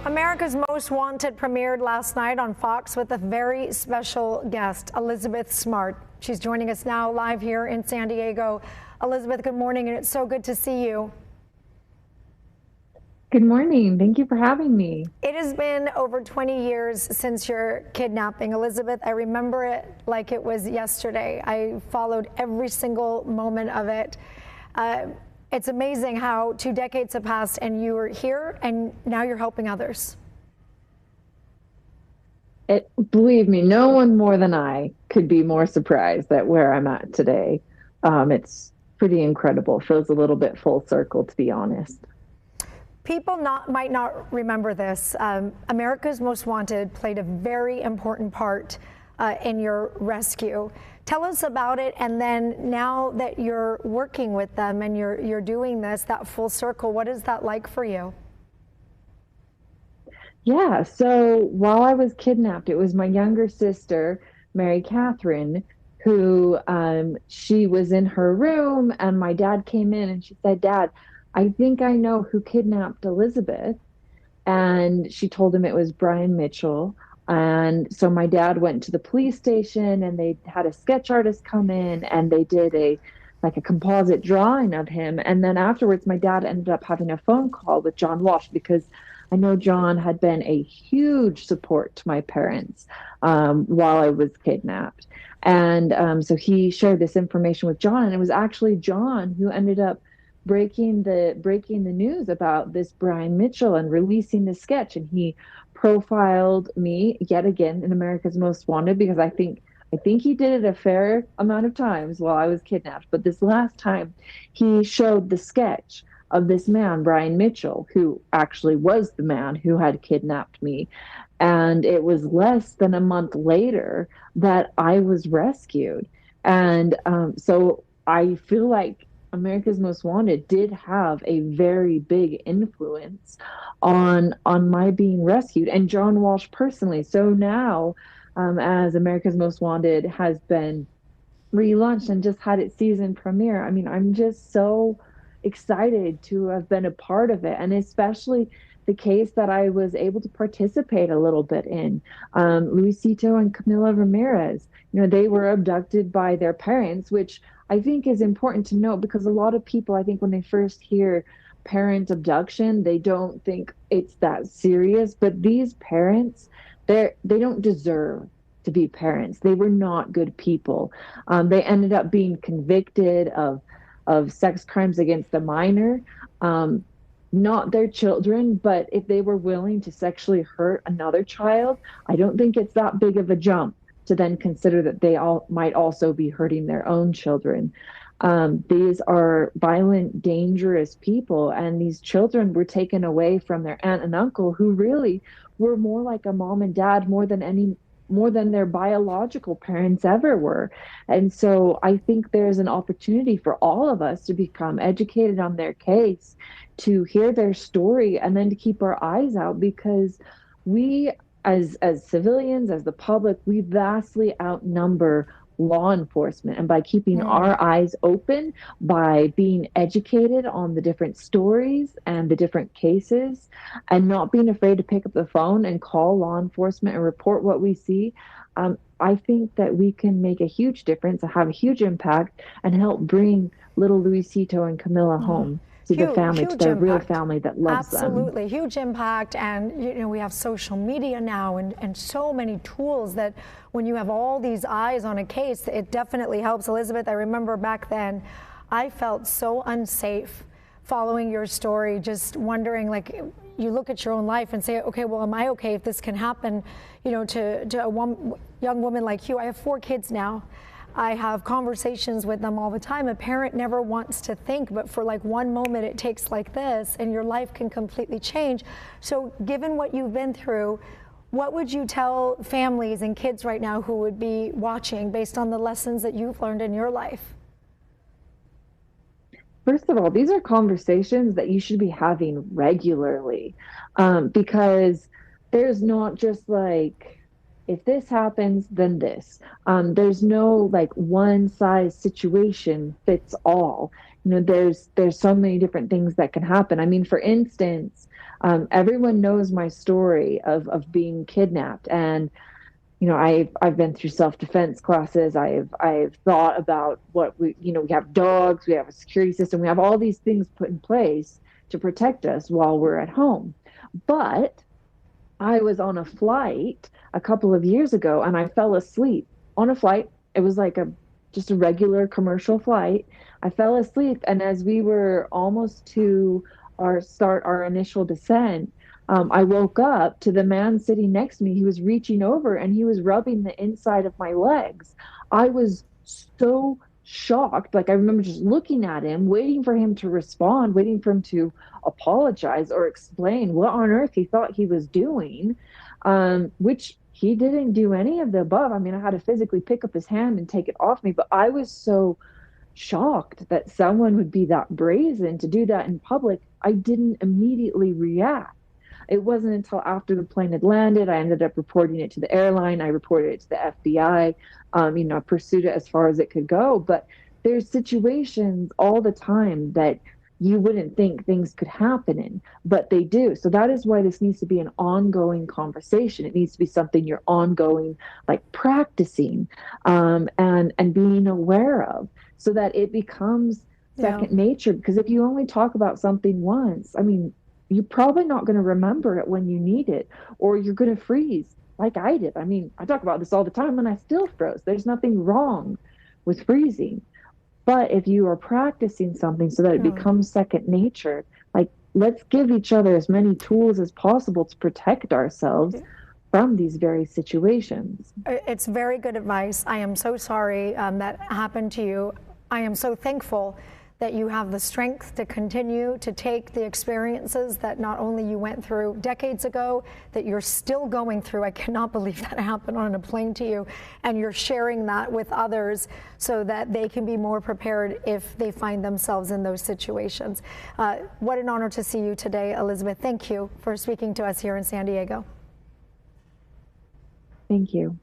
America's Most Wanted premiered last night on Fox with a very special guest, Elizabeth Smart. She's joining us now live here in San Diego. Elizabeth, good morning, and it's so good to see you. Good morning. Thank you for having me. It has been over 20 years since your kidnapping, Elizabeth. I remember it like it was yesterday. I followed every single moment of it. It's amazing how 2 decades have passed and you were here and now you're helping others. Believe me, no one more than I could be more surprised at where I'm at today. It's pretty incredible. Feels a little bit full circle, to be honest. People might not remember this. America's Most Wanted played a very important part in your rescue. Tell us about it, and then now that you're working with them and you're doing this, that full circle, what is that like for you? Yeah, so while I was kidnapped, it was my younger sister, Mary Catherine, who she was in her room, and my dad came in and she said, "Dad, I think I know who kidnapped Elizabeth." And she told him it was Brian Mitchell. And so my dad went to the police station and they had a sketch artist come in and they did a composite drawing of him. And then afterwards, my dad ended up having a phone call with John Walsh because I know John had been a huge support to my parents while I was kidnapped. And so he shared this information with John, and it was actually John who ended up breaking the news about this Brian Mitchell and releasing the sketch. And he profiled me yet again in America's Most Wanted because I think he did it a fair amount of times while I was kidnapped. But this last time he showed the sketch of this man, Brian Mitchell, who actually was the man who had kidnapped me. And it was less than a month later that I was rescued. And so I feel like America's Most Wanted did have a very big influence on my being rescued, and John Walsh personally. So now, as America's Most Wanted has been relaunched and just had its season premiere, I mean, I'm just so excited to have been a part of it, and especially the case that I was able to participate a little bit in. Luisito and Camila Ramirez, they were abducted by their parents, which I think is important to note because a lot of people, I think when they first hear parent abduction, they don't think it's that serious. But these parents, they don't deserve to be parents. They were not good people. They ended up being convicted of sex crimes against a minor. Not their children, but if they were willing to sexually hurt another child, I don't think it's that big of a jump to then consider that they all might also be hurting their own children. These are violent, dangerous people, and these children were taken away from their aunt and uncle, who really were more like a mom and dad more than their biological parents ever were. And so I think there's an opportunity for all of us to become educated on their case, to hear their story, and then to keep our eyes out, because we as civilians, as the public, we vastly outnumber law enforcement. And by keeping our eyes open, by being educated on the different stories and the different cases, and not being afraid to pick up the phone and call law enforcement and report what we see, I think that we can make a huge difference and have a huge impact and help bring little Luisito and Camila home. To the family, to their real family that loves them. Absolutely, huge impact. And we have social media now and so many tools that when you have all these eyes on a case, it definitely helps. Elizabeth, I remember back then, I felt so unsafe following your story, just wondering, like, you look at your own life and say, okay, well, am I okay if this can happen, to a young woman like you? I have 4 kids now. I have conversations with them all the time. A parent never wants to think, but for like one moment it takes like this and your life can completely change. So given what you've been through, what would you tell families and kids right now who would be watching based on the lessons that you've learned in your life? First of all, these are conversations that you should be having regularly, because there's not just like, if this happens, then this. There's no like one size situation fits all. There's so many different things that can happen. I mean, for instance, Everyone knows my story of being kidnapped, and I've been through self-defense classes. I've thought about what we have dogs, we have a security system, we have all these things put in place to protect us while we're at home. But I was on a flight a couple of years ago and I fell asleep on a flight. It was like just a regular commercial flight. I fell asleep, and as we were almost to our initial descent, I woke up to the man sitting next to me. He was reaching over and he was rubbing the inside of my legs. I was so shocked. Like, I remember just looking at him, waiting for him to respond, waiting for him to apologize or explain what on earth he thought he was doing, which he didn't do any of the above. I mean, I had to physically pick up his hand and take it off me, but I was so shocked that someone would be that brazen to do that in public. I didn't immediately react. It wasn't until after the plane had landed, I ended up reporting it to the airline. I reported it to the FBI. I pursued it as far as it could go. But there's situations all the time that you wouldn't think things could happen in, but they do. So that is why this needs to be an ongoing conversation. It needs to be something you're ongoing, like practicing, and being aware of, so that it becomes second nature. Because if you only talk about something once, I mean, you're probably not going to remember it when you need it, or you're going to freeze like I did. I mean, I talk about this all the time and I still froze. There's nothing wrong with freezing. But if you are practicing something so that it becomes second nature, like, let's give each other as many tools as possible to protect ourselves from these very situations. It's very good advice. I am so sorry that happened to you. I am so thankful that you have the strength to continue to take the experiences that not only you went through decades ago, that you're still going through. I cannot believe that happened on a plane to you, and you're sharing that with others so that they can be more prepared if they find themselves in those situations. What an honor to see you today, Elizabeth. Thank you for speaking to us here in San Diego. Thank you.